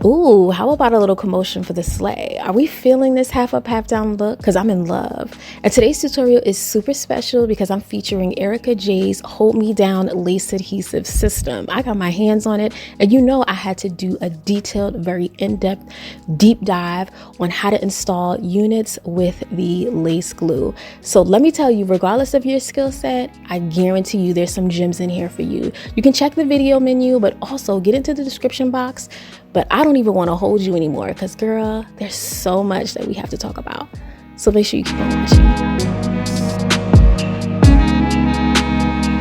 Ooh, how about a little commotion for the sleigh? Are we feeling this half up, half down look? Because I'm in love. And today's tutorial is super special because I'm featuring Ericka J's Hold Me Down Lace Adhesive System. I got my hands on it, and you know I had to do a detailed, very in-depth, deep dive on how to install units with the lace glue. So let me tell you, regardless of your skill set, I guarantee you there's some gems in here for you. You can check the video menu, but also get into the description box. But I don't even want to hold you anymore because, girl, there's so much that we have to talk about. So make sure you keep on watching.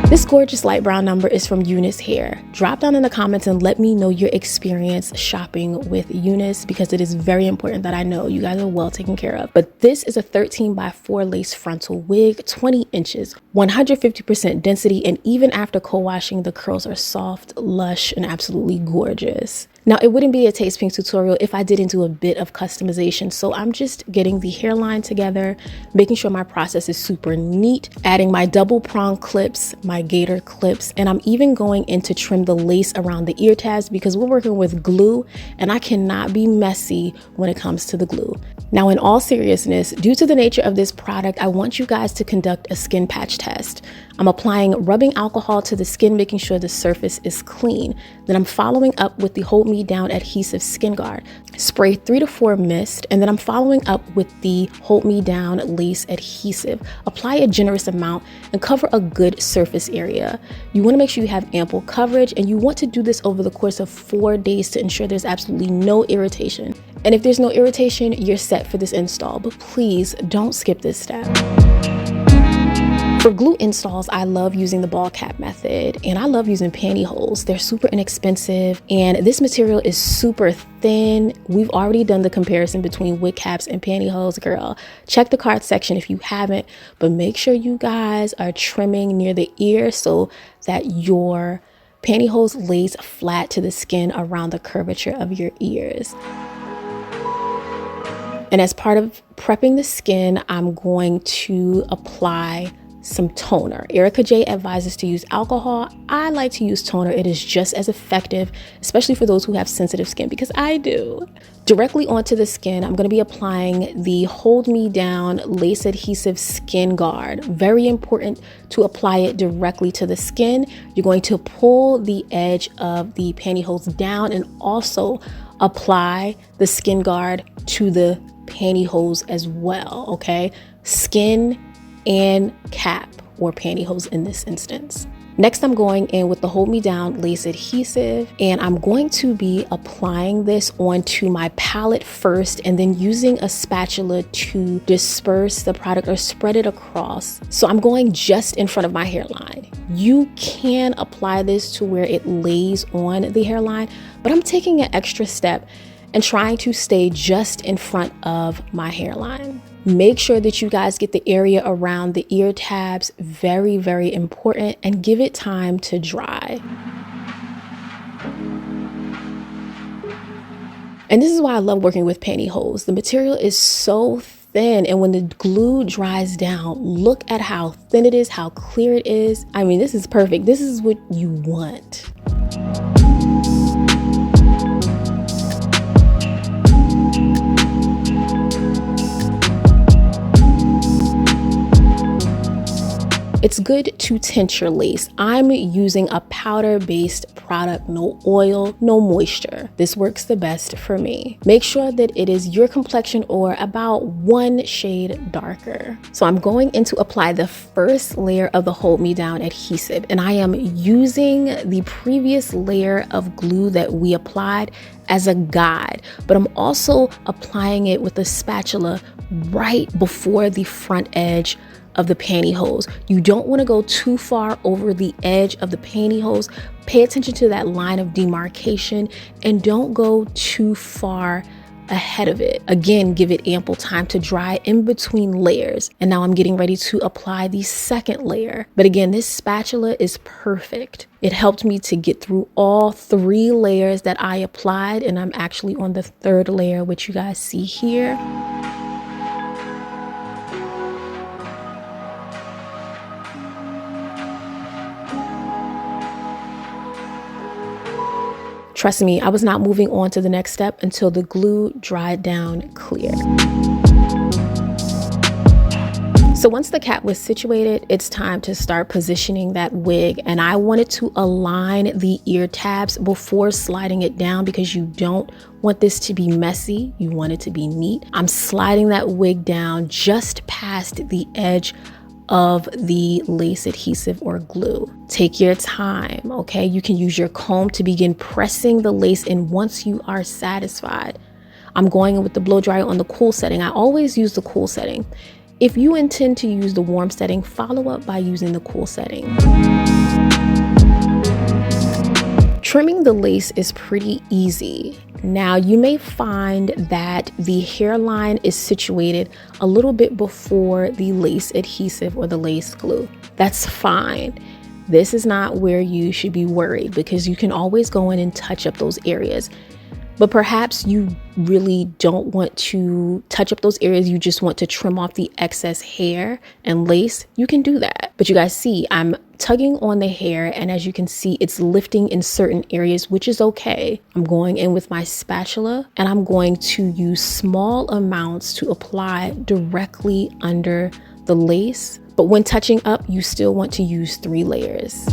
This gorgeous light brown number is from UNice Hair. Drop down in the comments and let me know your experience shopping with UNice because it is very important that I know you guys are well taken care of. But this is a 13x4 lace frontal wig, 20 inches, 150% density, and even after co-washing, the curls are soft, lush, and absolutely gorgeous. Now, it wouldn't be a tastePINK tutorial if I didn't do a bit of customization, so I'm just getting the hairline together, making sure my process is super neat, adding my double prong clips, my gator clips, and I'm even going in to trim the lace around the ear tabs because we're working with glue and I cannot be messy when it comes to the glue. Now, in all seriousness, due to the nature of this product, I want you guys to conduct a skin patch test. I'm applying rubbing alcohol to the skin, making sure the surface is clean. Then I'm following up with the Hold Me Down Adhesive Skin Guard. Spray 3 to 4 mist, and then I'm following up with the Hold Me Down Lace Adhesive. Apply a generous amount and cover a good surface area. You want to make sure you have ample coverage, and you want to do this over the course of 4 days to ensure there's absolutely no irritation. And if there's no irritation, you're set for this install, but please don't skip this step. For glue installs, I love using the ball cap method, and I love using pantyhose. They're super inexpensive, and this material is super thin. We've already done the comparison between wig caps and pantyhose, girl. Check the card section if you haven't, but make sure you guys are trimming near the ear so that your pantyhose lays flat to the skin around the curvature of your ears. And as part of prepping the skin, I'm going to apply some toner. Ericka J advises to use alcohol. I like to use toner. It is just as effective, especially for those who have sensitive skin, because I do. Directly onto the skin, I'm going to be applying the Hold Me Down Lace Adhesive Skin Guard. Very important to apply it directly to the skin. You're going to pull the edge of the pantyhose down and also apply the skin guard to the pantyhose as well, okay? Skin and cap, or pantyhose in this instance. Next, I'm going in with the Hold Me Down Lace Adhesive, and I'm going to be applying this onto my palette first and then using a spatula to disperse the product or spread it across. So I'm going just in front of my hairline. You can apply this to where it lays on the hairline, but I'm taking an extra step and trying to stay just in front of my hairline. Make sure that you guys get the area around the ear tabs, very, very important, and give it time to dry. And this is why I love working with pantyhose. The material is so thin, and when the glue dries down, look at how thin it is, how clear it is. I mean, this is perfect. This is what you want. It's good to tint your lace. I'm using a powder-based product, no oil, no moisture. This works the best for me. Make sure that it is your complexion or about 1 shade darker. So I'm going in to apply the first layer of the Hold Me Down adhesive, and I am using the previous layer of glue that we applied as a guide, but I'm also applying it with a spatula right before the front edge of the pantyhose. You don't want to go too far over the edge of the pantyhose. Pay attention to that line of demarcation and don't go too far ahead of it. Again, give it ample time to dry in between layers. And now I'm getting ready to apply the second layer. But again, this spatula is perfect. It helped me to get through all 3 layers that I applied, and I'm actually on the 3rd layer, which you guys see here. Trust me, I was not moving on to the next step until the glue dried down clear. So once the cap was situated, it's time to start positioning that wig. And I wanted to align the ear tabs before sliding it down because you don't want this to be messy. You want it to be neat. I'm sliding that wig down just past the edge of the lace adhesive or glue. Take your time, okay? You can use your comb to begin pressing the lace in once you are satisfied. I'm going in with the blow dryer on the cool setting. I always use the cool setting. If you intend to use the warm setting, follow up by using the cool setting. Trimming the lace is pretty easy. Now, you may find that the hairline is situated a little bit before the lace adhesive or the lace glue. That's fine. This is not where you should be worried because you can always go in and touch up those areas. But perhaps you really don't want to touch up those areas. You just want to trim off the excess hair and lace. You can do that. But you guys see, I'm tugging on the hair, and as you can see, it's lifting in certain areas, which is okay. I'm going in with my spatula and I'm going to use small amounts to apply directly under the lace. But when touching up, you still want to use 3 layers.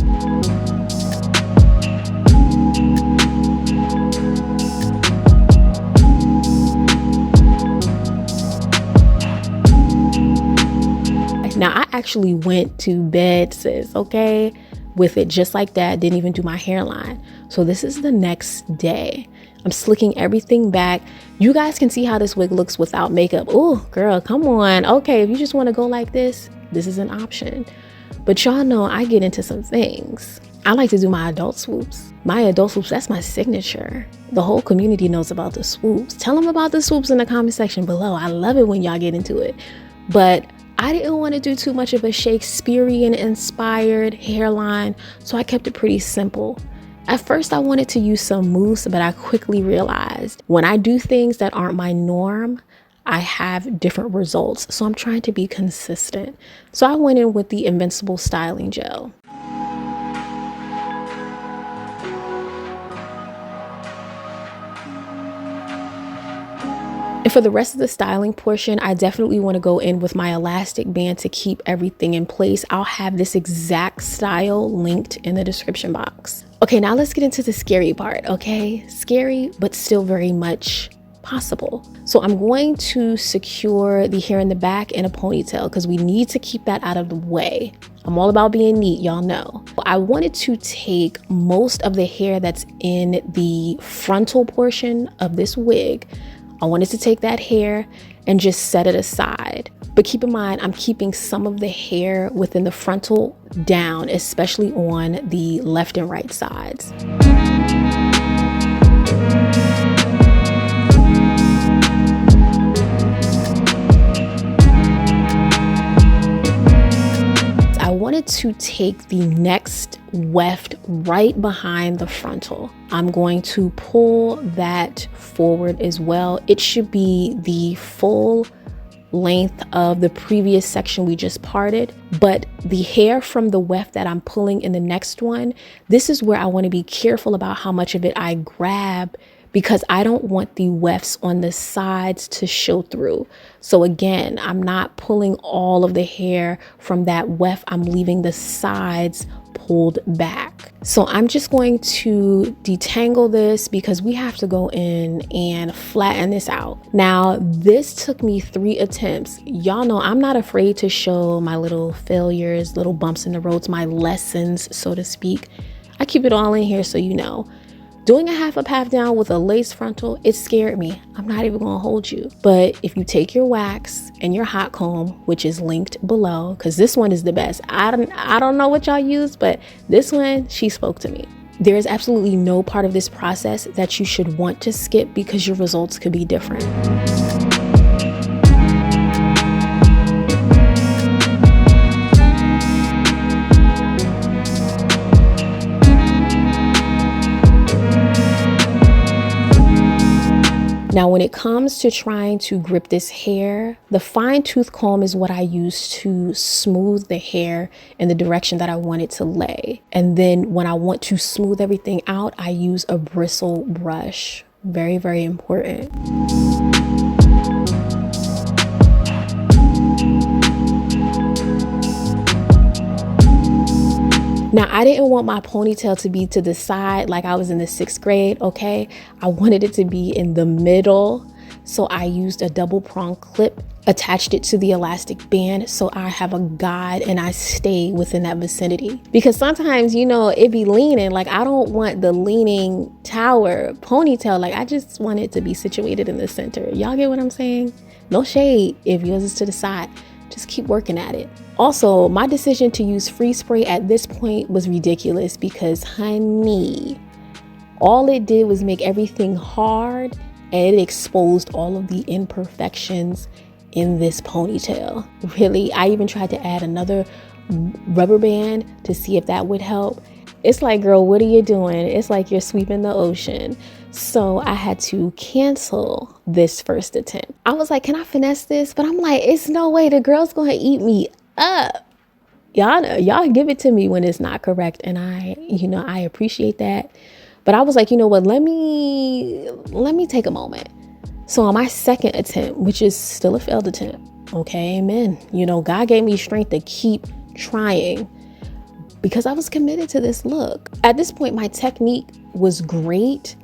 Now, I actually went to bed, sis, okay, with it just like that. Didn't even do my hairline. So this is the next day. I'm slicking everything back. You guys can see how this wig looks without makeup. Oh, girl, come on. Okay, if you just want to go like this is an option. But y'all know I get into some things. I like to do my adult swoops. My adult swoops, that's my signature. The whole community knows about the swoops. Tell them about the swoops in the comment section below. I love it when y'all get into it. But I didn't want to do too much of a Shakespearean inspired hairline, so I kept it pretty simple. At first, I wanted to use some mousse, but I quickly realized when I do things that aren't my norm, I have different results. So I'm trying to be consistent. So I went in with the Invincible styling gel. And for the rest of the styling portion, I definitely want to go in with my elastic band to keep everything in place. I'll have this exact style linked in the description box. Okay, now let's get into the scary part, okay? Scary, but still very much possible. So I'm going to secure the hair in the back in a ponytail because we need to keep that out of the way. I'm all about being neat, y'all know. I wanted to take most of the hair that's in the frontal portion of this wig. I wanted to take that hair and just set it aside. But keep in mind, I'm keeping some of the hair within the frontal down, especially on the left and right sides. I wanted to take the next weft right behind the frontal. I'm going to pull that forward as well. It should be the full length of the previous section we just parted, but the hair from the weft that I'm pulling in the next one, this is where I want to be careful about how much of it I grab because I don't want the wefts on the sides to show through. So again, I'm not pulling all of the hair from that weft. I'm leaving the sides pulled back. So I'm just going to detangle this because we have to go in and flatten this out. Now, this took me 3 attempts. Y'all know I'm not afraid to show my little failures, little bumps in the roads, my lessons, so to speak. I keep it all in here so you know. Doing a half up, half down with a lace frontal, it scared me. I'm not even gonna hold you. But if you take your wax and your hot comb, which is linked below, because this one is the best. I don't know what y'all use, but this one, she spoke to me. There is absolutely no part of this process that you should want to skip because your results could be different. Now, when it comes to trying to grip this hair, the fine tooth comb is what I use to smooth the hair in the direction that I want it to lay. And then when I want to smooth everything out, I use a bristle brush. Very, very important. Now, I didn't want my ponytail to be to the side like I was in the 6th grade, okay? I wanted it to be in the middle. So I used a double prong clip, attached it to the elastic band so I have a guide and I stay within that vicinity. Because sometimes, you know, it be leaning, like I don't want the leaning tower ponytail, like I just want it to be situated in the center. Y'all get what I'm saying? No shade if yours is to the side. Just keep working at it. Also, my decision to use freeze spray at this point was ridiculous because, honey, all it did was make everything hard and it exposed all of the imperfections in this ponytail. Really, I even tried to add another rubber band to see if that would help. It's like, girl, what are you doing? It's like you're sweeping the ocean. So I had to cancel this first attempt. I was like, can I finesse this? But I'm like, it's no way the girl's gonna eat me up. Y'all give it to me when it's not correct. And I appreciate that. But I was like, you know what, let me take a moment. So on my second attempt, which is still a failed attempt, okay, amen. You know, God gave me strength to keep trying because I was committed to this look. At this point, my technique was great,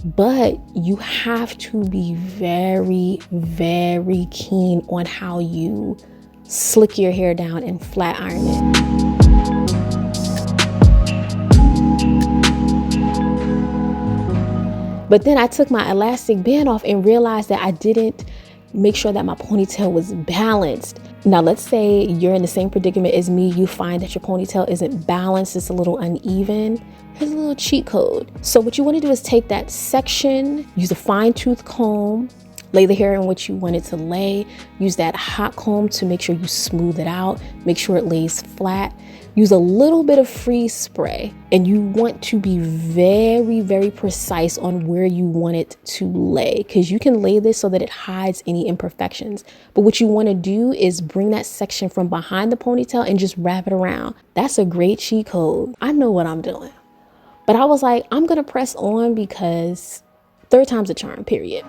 but you have to be very, very keen on how you slick your hair down and flat iron it. But then I took my elastic band off and realized that I didn't make sure that my ponytail was balanced. Now, let's say you're in the same predicament as me. You find that your ponytail isn't balanced. It's a little uneven. Here's a little cheat code. So what you want to do is take that section, use a fine tooth comb, lay the hair in which you want it to lay. Use that hot comb to make sure you smooth it out. Make sure it lays flat. Use a little bit of freeze spray, and you want to be very, very precise on where you want it to lay, because you can lay this so that it hides any imperfections. But what you want to do is bring that section from behind the ponytail and just wrap it around. That's a great cheat code. I know what I'm doing. But I was like, I'm going to press on because third time's a charm, period.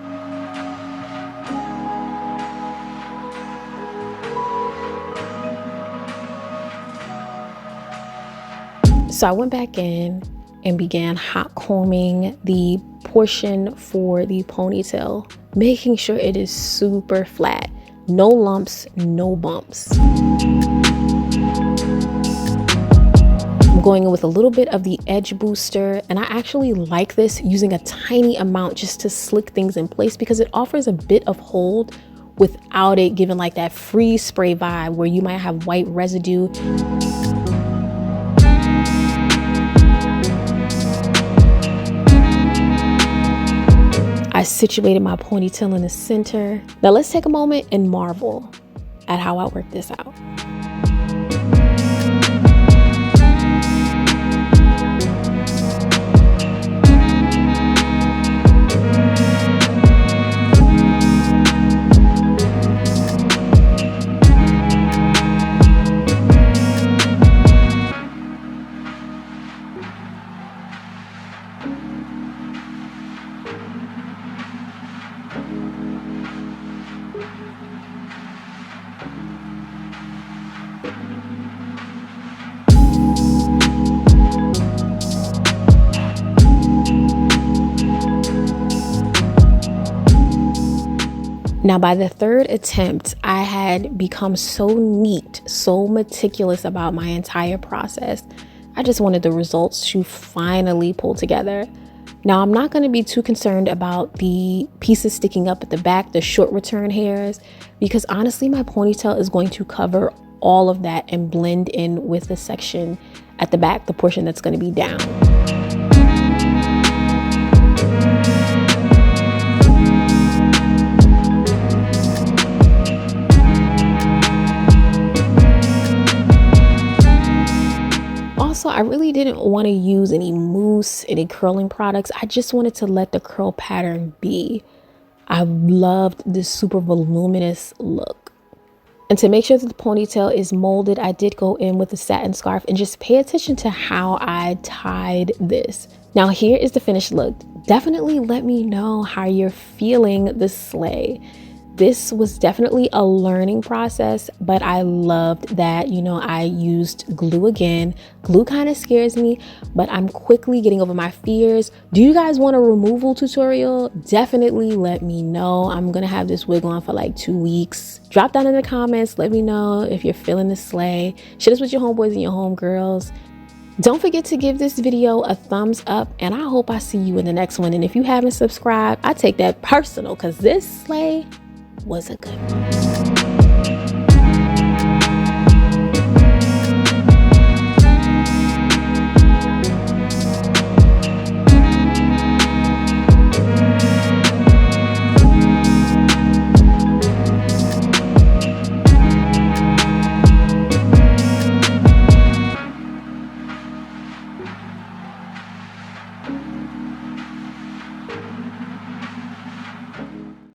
So I went back in and began hot combing the portion for the ponytail, making sure it is super flat, no lumps, no bumps. I'm going in with a little bit of the edge booster, and I actually like this, using a tiny amount just to slick things in place because it offers a bit of hold without it giving like that freeze spray vibe where you might have white residue. I situated my ponytail in the center. Now let's take a moment and marvel at how I work this out. Now, by the third attempt, I had become so neat, so meticulous about my entire process. I just wanted the results to finally pull together. Now, I'm not going to be too concerned about the pieces sticking up at the back, the short return hairs, because honestly, my ponytail is going to cover all of that and blend in with the section at the back, the portion that's going to be down. Also, I really didn't want to use any mousse, any curling products. I just wanted to let the curl pattern be. I loved this super voluminous look. And to make sure that the ponytail is molded, I did go in with a satin scarf and just pay attention to how I tied this. Now here is the finished look. Definitely let me know how you're feeling the slay. This was definitely a learning process, but I loved that, you know, I used glue again. Glue kind of scares me, but I'm quickly getting over my fears. Do you guys want a removal tutorial? Definitely let me know. I'm gonna have this wig on for like 2 weeks. Drop down in the comments. Let me know if you're feeling the slay. Share this with your homeboys and your homegirls. Don't forget to give this video a thumbs up, and I hope I see you in the next one. And if you haven't subscribed, I take that personal because this slay was a good one.